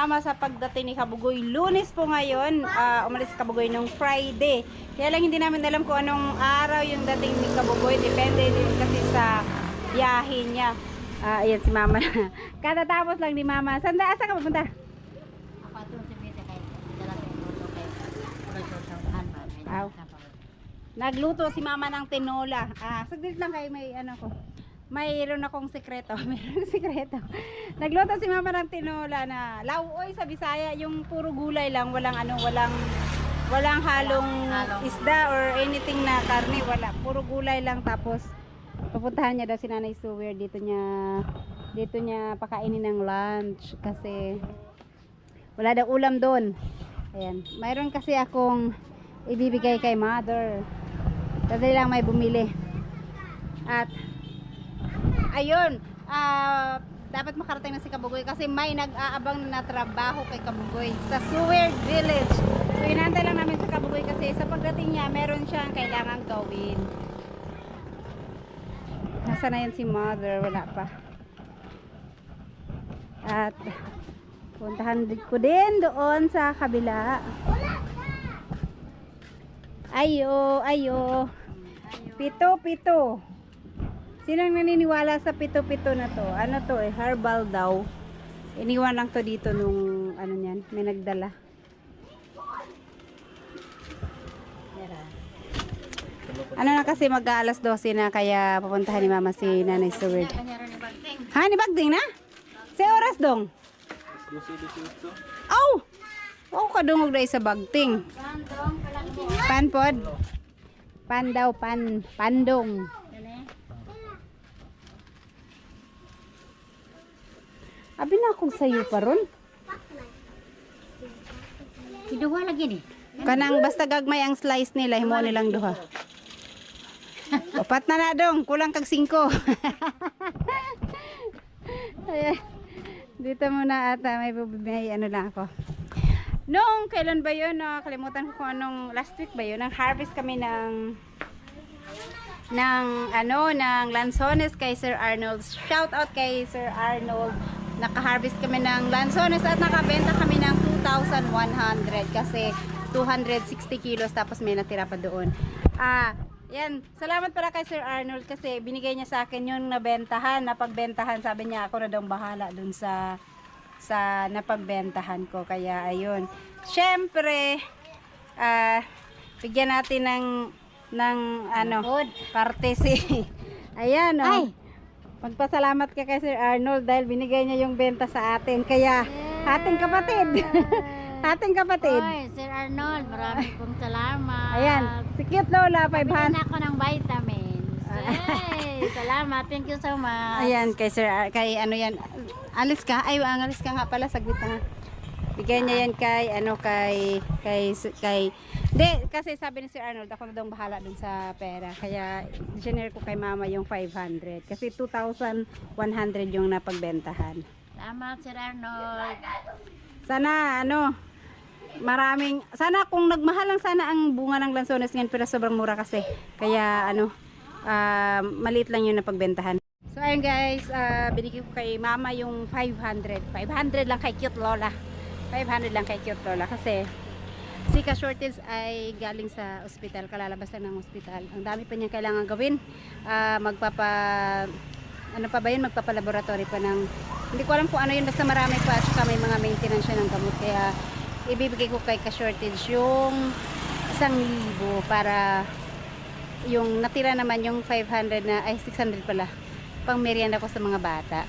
Mama sa pagdating ni Kabugoy. Lunes po ngayon, umalis si Kabugoy nung Friday. Kaya lang hindi namin alam kung anong araw yung dating ni Kabugoy. Depende din kasi sa biyahe niya. Ayan si Mama. Katatapos lang ni Mama. Sanda, asa ka pupunta? Ako atong si Bete kay dala sa luto kay Purasyon sa unahan ba. Aw. Nagluto si Mama ng tinola. Saglit lang kayo may ano ko. Mayroon akong sekreto. Mayroong sekreto. Nagluto si Mama ng tinola na lauoy sa Bisaya, yung puro gulay lang, walang halong isda or anything na karne, wala. Puro gulay lang, tapos pupuntahan niya daw si Nanay Suwer, dito niya pakainin ng lunch kasi wala daw ulam doon. Ayan. Mayroon kasi akong ibibigay kay Mother. Dali lang may bumili. At ayun, dapat makarating na si Kabugoy kasi may nag-aabang na trabaho kay Kabugoy sa Seward Village. So inantay lang namin sa Kabugoy kasi sa pagdating niya meron siyang kailangan gawin. Nasaan na yun si Mother? Wala pa. At puntahan ko din doon sa kabila. Ayo. Pito. Sinong naniniwala sa pito-pito na to? Ano to eh? Herbal daw. Iniwan lang to dito nung ano niyan, may nagdala. Ano na kasi mag-aalas 12 na kaya pupuntahan ni Mama si Nanay Stewart. Ha, ni Bagding na? Sa oras dong? 12:18. Aw! Oh, kadungog dahil sa Bagting. Panpod? Pan daw, pandong. Abi na akong sayo pa ron. Iduha lagi ni. Kanang basta gagmay ang slice nila, himo nilang duha. Opat na dong, kulang kag 5. Ayan. Dito muna ata may ano lang ako. Noong kailan ba yun? Nakalimutan ko kung anong last week ba yun. Nang harvest kami ng lansones kay Sir Arnold. Shout out kay Sir Arnold. Naka-harvest kami ng lansones at nakabenta kami ng 2,100 kasi 260 kilos tapos may natira pa doon. Yan. Salamat pala kay Sir Arnold kasi binigay niya sa akin yung napagbentahan. Sabi niya ako na daw bahala dun sa napagbentahan ko. Kaya ayun. Syempre, bigyan natin ng parte si Ayan Ay! Magpasalamat ka kay Sir Arnold dahil binigay niya yung benta sa atin. Kaya, ating kapatid. Ating kapatid. Oy, Sir Arnold, maraming pong salamat. Ayan, si Cute Lola, Pabigyan 500. ako ng vitamins. Hey, salamat. Thank you so much. Ayan, kay Sir, kay ano yan. Alis ka? Ay, alis ka nga pala, saglit na nga. Bigyan niya yan hindi, kasi sabi ni Sir Arnold, ako na daw bahala dun sa pera. Kaya, general ko kay Mama yung 500. Kasi 2,100 yung napagbentahan. Salamat, Sir Arnold. Sana, sana kung nagmahal lang sana ang bunga ng lansones ngayon, pero sobrang mura kasi. Kaya, maliit lang yung napagbentahan. So, ayun guys, binigay ko kay Mama yung 500. 500 lang kay Cute Lola. 500 lang kay Cute Lola kasi si Ka-Shorties ay galing sa ospital, kalalabas lang ng ospital. Ang dami pa niyang kailangan gawin. Magpapalaboratory pa ng, hindi ko alam kung ano yun, basta marami pa at saka may mga maintenance siya ng gamot. Kaya ibibigay ko kay Ka-Shorties yung 1,000 para yung natira naman yung 500 600 pala, pang merienda ko sa mga bata.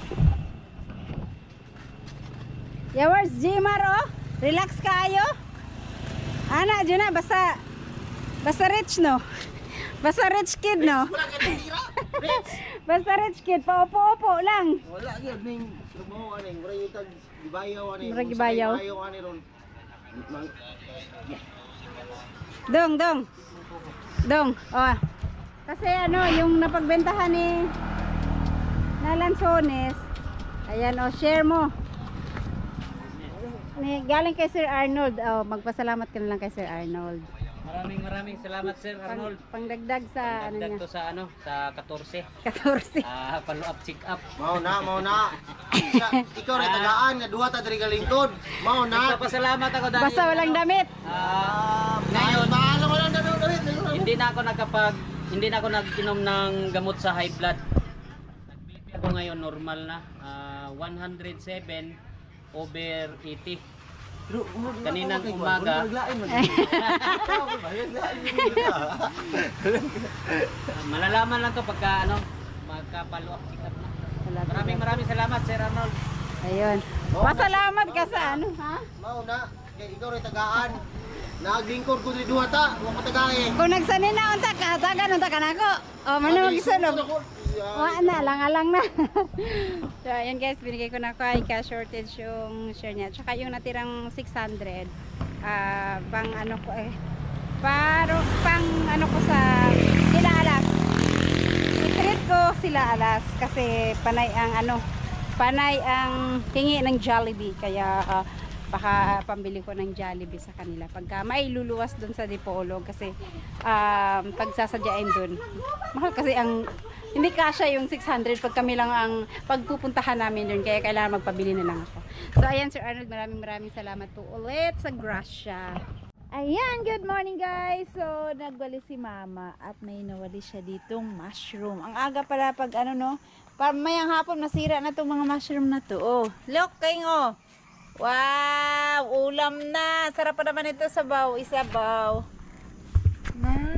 Yawars, Jimar, oh. Relax kayo. Ana, dyan na, basta rich, no? Basta rich kid, no? Basta rich kid, paupo-upo lang. Wala gyud ning lumaw ani, mura yung tag gibayaw ani. Mura gibayaw. Ani ron. Dong, oh. Kasi yung napagbentahan na lansones, ayan, oh, share mo. Galing kay Sir Arnold. Magpasalamat ka na lang kay Sir Arnold. Maraming salamat Sir Arnold. Pangdagdag sa ano Dagdag niya. to sa sa 14. 14. Follow up, check up. Mao na. Ikaw rin tagaan nga duha ta diri ka lingkod. Mao na. Nagpapasalamat ako dahil Basta walang damit. ngayon Paano wala na dawit. hindi na ako nag-inom ng gamot sa high blood. Nag-BP ako ngayon normal na. 107 over 80. Kaninang umaga. Malalaman lang to pagka magka-follow up check up na. Maraming salamat Sir Arnold. Ayun. Pasalamat ka sa ano, ha? Mao na. Kay ikaw rin tagaan. Naglingkod ko diri duha ta. Wa ko tagain. Kung nagsanin na unta ka, tagan unta ka nako. O, mano magsunod. Na, alang na. So, ayan guys, binigay ko na kay cash shortage yung share niya. Tsaka yung natirang 600, pang ano ko pang ano ko sa sila alas. I-treat ko sila alas kasi panay ang hingi ng Jollibee. Kaya baka pambili ko ng Jollibee sa kanila pagka may luluwas dun sa Dipolog kasi pagsasadyain dun mahal kasi hindi kasya yung 600 pag kami lang ang pagpupuntahan namin dun kaya kailangan magpabili na lang ako. So ayan Sir Arnold, maraming salamat po ulit sa grasya. Ayan, good morning guys. So, nagwali si mama at may nawali siya ditong mushroom. Ang aga pala pag mayang hapon nasira na tong mga mushroom na to. Oh, look kayo oh. Wow, ulam na. Sarap pa naman ito sabaw, isabaw. Na.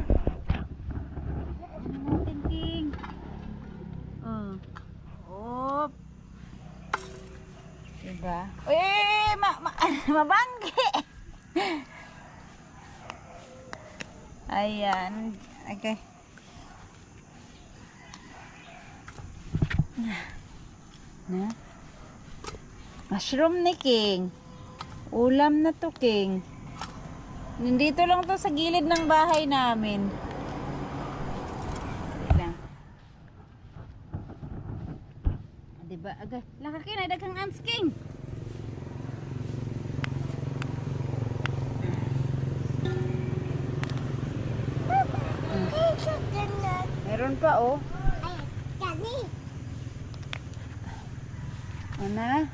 Ano natin, King? Oh. Diba? Mabanggi. Ayan. Okay. Na. Mushroom ni King. Ulam na to, King. Nandito lang to sa gilid ng bahay namin. Wait lang. Diba? Agay. Laka King, daghang ants, King. Meron pa, oh. Ano?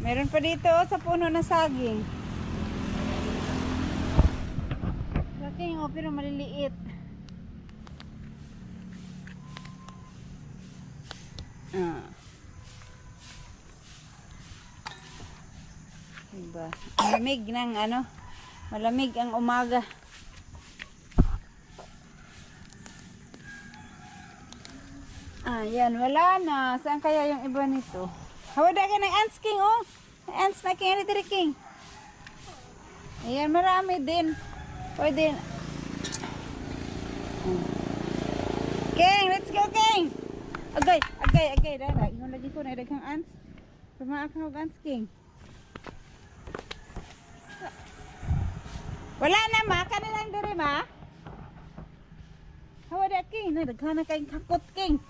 Meron pa dito oh, sa puno ng saging. Saging oh, pero maliliit. Diba? Malamig ng malamig ang umaga. Ayan, wala na. Saan kaya yung iba nito? Hawada ka ng ants, King, oh. Ants na King, ano dito, King? Ayan, marami din. Pwede. King, let's go, King. Agay. Dada, yung lagi ko na daghang ants. Tumaak na og ants, King. Wala na, ma. Kanilang diri, ma. Hawada, King. Daghan na kayong kakot, King.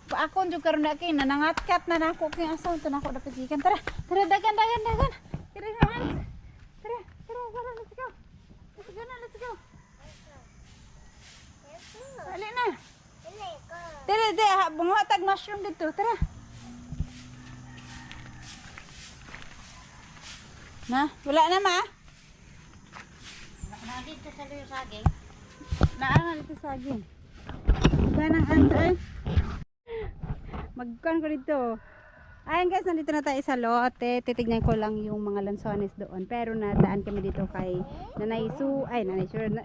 Paakon jud karon na King, nanangatkat na nako King asaw to nako dapat ikan. Tara, dagan. Tara naman. Tara, let's go. Let's go. Ali na. Tara, bungatag mushroom dito. Tara. Na, wala na ma. Nandito sa luyo saging. Naan dito saging. Ganang antay. Magkuhan ko dito. Ayan guys, nandito na tayo sa lote. Titignan ko lang yung mga lansones doon. Pero nadaan kami dito kay Nanay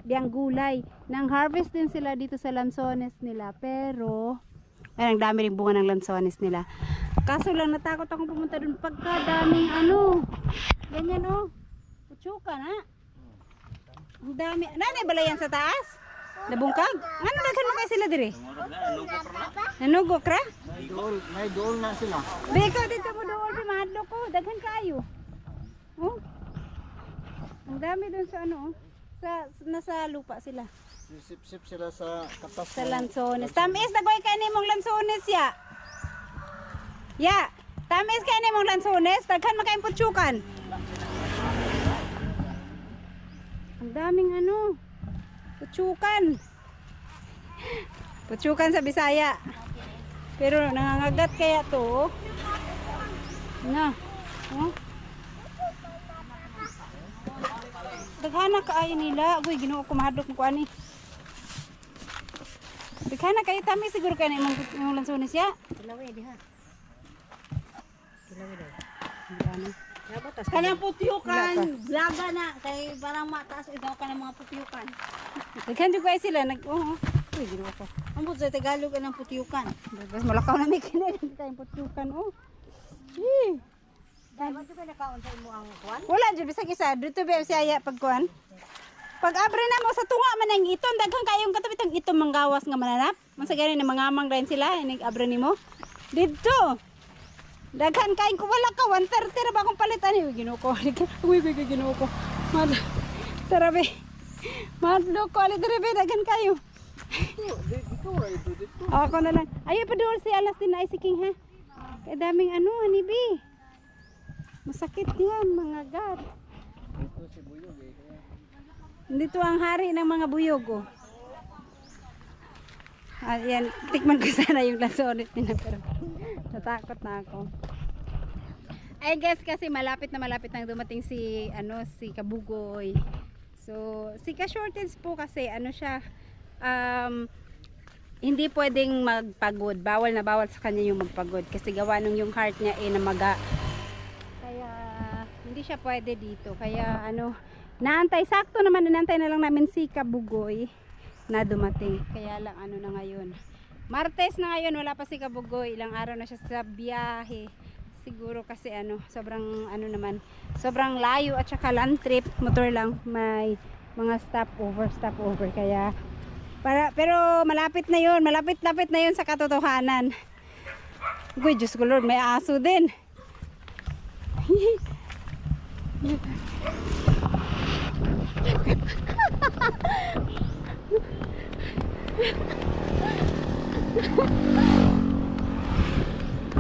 Biyang Gulay. Nang harvest din sila dito sa lansones nila. Pero, ay, ang dami rin bunga ng lansones nila. Kaso lang, natakot akong pumunta doon pagkadaming ganyan Putsuka na. Ang dami. Nanay balayan sa taas? Nabungkag? Ano daghan mo kay sila dire? Nanugok ra? May dool na sila. Beka dito mo dool di mahadlok ko, daghan kaayo. Oh. Ang dami doon sa nasa lupa sila. Sip sila sa katas. Sa lansones. Tamis dagway kay nimong lansones ya. Ya, tamis kay nimong lansones, daghan makay putsukan. Ang daming ano. Putsukan. Putsukan sa Bisaya. Pero nangangagat kaya to. Na. Oh. Daghana kaayo nila. Uy, Ginoo ko mahadlok mo ko ani. Daghana kayo tami siguro kay imong lansones ya. Kilawi diha. Kilawi daw. Ano? Kanang putyukan, blaga na kay parang mataas ito ka ng mga putyukan. Daghan jud kay sila nag Uy, Ginoo ko. Ambot sa Tagalog ang putyukan. Bas malakaw na ni kini kay putsukan oh. Eh. Dahil mo ka nakaon sa imo ang kuan. Wala jud bisag isa dito ba siya pagkuan. Pag abre na mo sa tunga man ang iton daghang kayong katapitong itom manggawas nga mananap. Unsa gani na mangamang dayon sila inig abre nimo. Dito. Daghan kain ko wala ka 130 ra ba akong palitan ni Ginoo ko. Uy Ginoo ko. Mad. Tarabe. Madlo ko ali dere daghan kayo. Ako na lang. Ayo pa doon si alas din na isiking ha. Kay daming ano hanibi. Masakit yan mga god. Dito ang hari ng mga buyog oh. Ayan, tikman ko sana yung lansones nila pero natakot na ako. I guess kasi malapit nang dumating si si Kabugoy. So, si Ka-Shortens po kasi siya hindi pwedeng magpagod. Bawal na bawal sa kanya yung magpagod kasi gawa nung yung heart niya namaga. Kaya hindi siya pwede dito. Kaya naantay sakto naman naantay na lang namin si Kabugoy na dumating. Kaya lang na ngayon. Martes na ngayon, wala pa si Kabugoy. Ilang araw na siya sa biyahe. Siguro kasi sobrang sobrang layo at saka land trip, motor lang, may mga stopover kaya pero malapit na yun sa katotohanan. Uy, Diyos ko Lord, may aso din.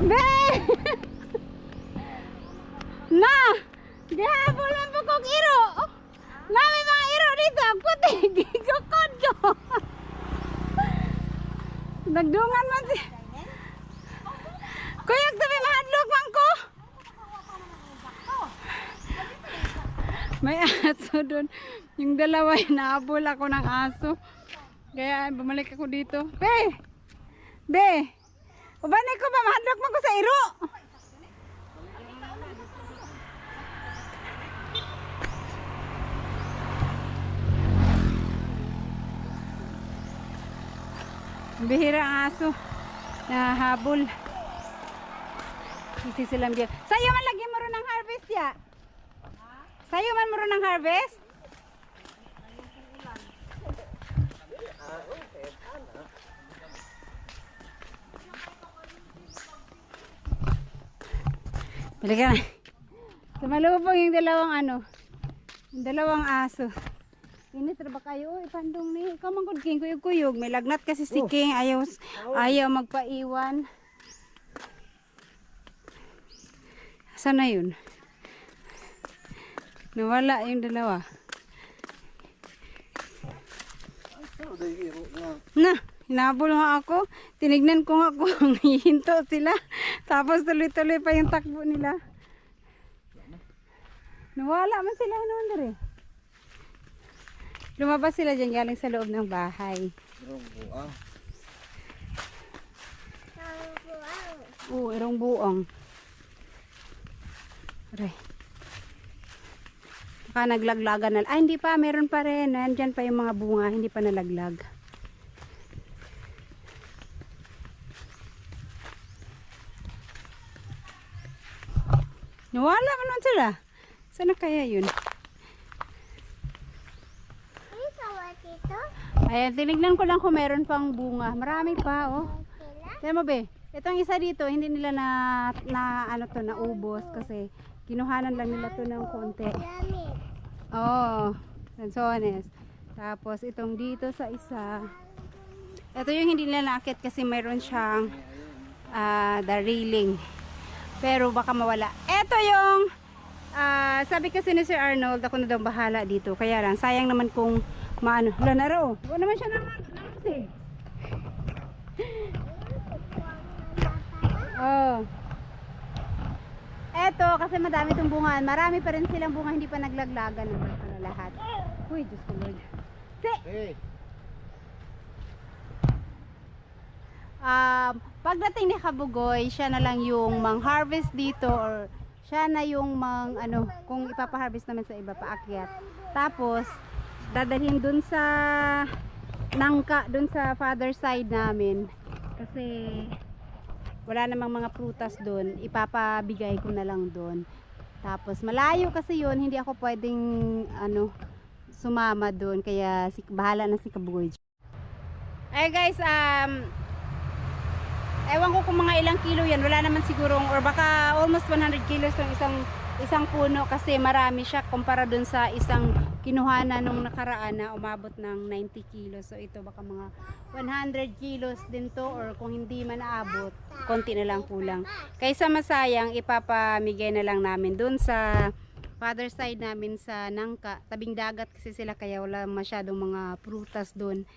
Be! Na! Gihabulan po kong iro! Na, may mga iro dito! Puti! Gigukod ko! Nagdungan man si... Kuyag tabi mahadlok man ko! May aso doon. Yung dalawa, naabol ako ng aso. Kaya bumalik ako dito. Be! Be! Ubanay ko ba? Mahadlok man ko sa iro! Bihira ang aso. Nahabol. Hindi silang diyan. Sa'yo man lagi mo rin ng harvest ya? Sa'yo man mo rin ng harvest? Balik ka na. Sumalubong yung dalawang aso. Init ra ba kayo? Ipandong ni. Ikaw man gud king kuyog-kuyog. May lagnat kasi si King. Ayaw magpaiwan. Saan na yun? Nawala yung dalawa. Na, hinabol nga ako. Tinignan ko nga kung hihinto sila. Tapos tuloy-tuloy pa yung takbo nila. Nawala man sila noon dere. Lumabas sila dyan galing sa loob ng bahay. Irong buong. Aray. Baka naglaglagan na. Ay, hindi pa. Meron pa rin. Nandyan pa yung mga bunga. Hindi pa nalaglag. Nawala man nun sila. Saan na kaya yun? Ayan, tinignan ko lang kung meron pang bunga. Marami pa, oh. Tignan mo, be. Itong isa dito, hindi nila naubos kasi kinuhanan lang nila to ng konti. Oh, lansones. Tapos itong dito sa isa. Ito yung hindi nila naakit kasi mayroon siyang dariling. Pero baka mawala. Ito yung Sabi kasi ni Sir Arnold, ako na daw bahala dito. Kaya lang, sayang naman kung maano. Wala na raw. Wala naman siya nangasig. Oh. Eto, kasi madami itong bungaan. Marami pa rin silang bunga, hindi pa naglaglagan naman pala lahat. Uy, Diyos ko Lord. Hey. Pagdating ni Kabugoy, siya na lang yung mang-harvest dito or siya na yung kung ipapa-harvest naman sa iba paakyat. Tapos dadalhin dun sa nangka, dun sa father side namin. Kasi wala namang mga prutas dun, ipapabigay ko na lang dun. Tapos malayo kasi yun, hindi ako pwedeng sumama dun, kaya bahala na si Kabugoy. Ay guys, ewan ko kung mga ilang kilo yan, wala naman sigurong, or baka almost 100 kilos yung isang puno, kasi marami siya kumpara dun sa isang kinuhanan nung nakaraan na umabot ng 90 kilos. So ito baka mga 100 kilos din to, or kung hindi man aabot, konti na lang kulang. Kaysa masayang, ipapamigay na lang namin dun sa father side namin sa Nangka. Tabing dagat kasi sila, kaya wala masyadong mga prutas dun.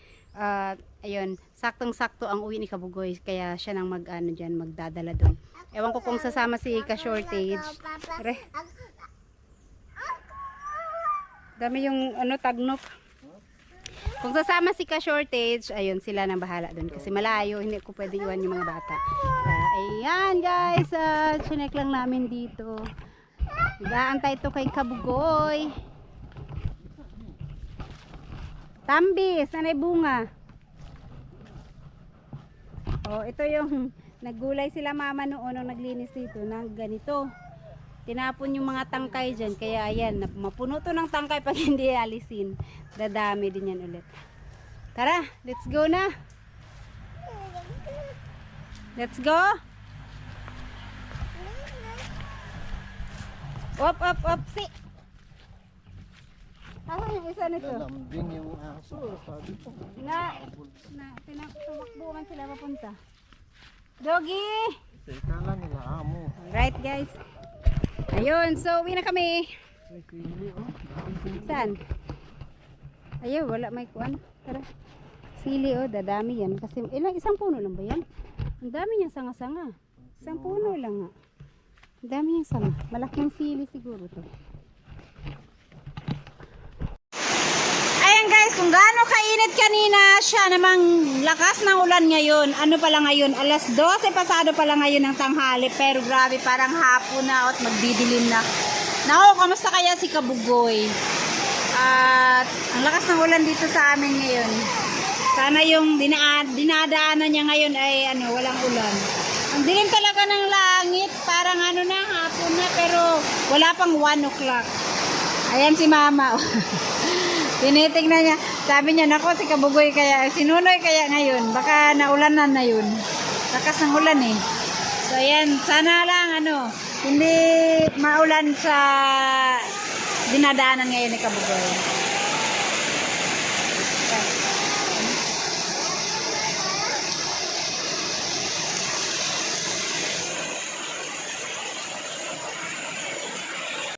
Ayun, saktong-sakto ang uwi ni Kabugoy, kaya siya nang magdadala doon. Ewan ko kung sasama si Ka-Shortage. Dami yung tagnok. Kung sasama si Ka-Shortage, ayun, sila nang bahala doon kasi malayo, hindi ko pwede iwan yung mga bata. Ayan guys, chinek lang namin dito. Nag-aantay to kay Kabugoy. Tambis, sanay bunga. Oh, ito yung naggulay sila mama noon nung naglinis dito ng ganito. Tinapon yung mga tangkay dyan, kaya ayan, mapuno to ng tangkay pag hindi alisin. Dadami din yan ulit. Tara, let's go na. Let's go. Up, si. Asan yung isa nito? Lalambing yung aso. Sabi ko. Tumakbuhan sila papunta. Doggy! Kala nila amo. Alright guys. Ayun, so uwi na kami. Saan? Ayun, wala may kuan. Tara. Sili dadami yan. Kasi isang puno lang ba yan? Ang dami niyang sanga-sanga. Isang puno lang nga. Ang dami niyang sanga. Malaking sili siguro to. Kung gaano kainit kanina, siya namang lakas ng ulan ngayon. Ano pala ngayon? Alas 12 pasado pala ngayon ng tanghali. Pero grabe, parang hapon na at magdidilim na. Nako, kamusta kaya si Kabugoy? At ang lakas ng ulan dito sa amin ngayon. Sana yung dinadaanan niya ngayon ay walang ulan. Ang dilim talaga ng langit. Parang na, hapon na. Pero wala pang 1 o'clock. Ayan si mama. Tinitingnan niya. Sabi niya, nako si Kabugoy kaya, sinunoy kaya ngayon. Baka naulanan na yun. Lakas ng ulan eh. So ayan, sana lang hindi maulan sa dinadaanan ngayon ni Kabugoy.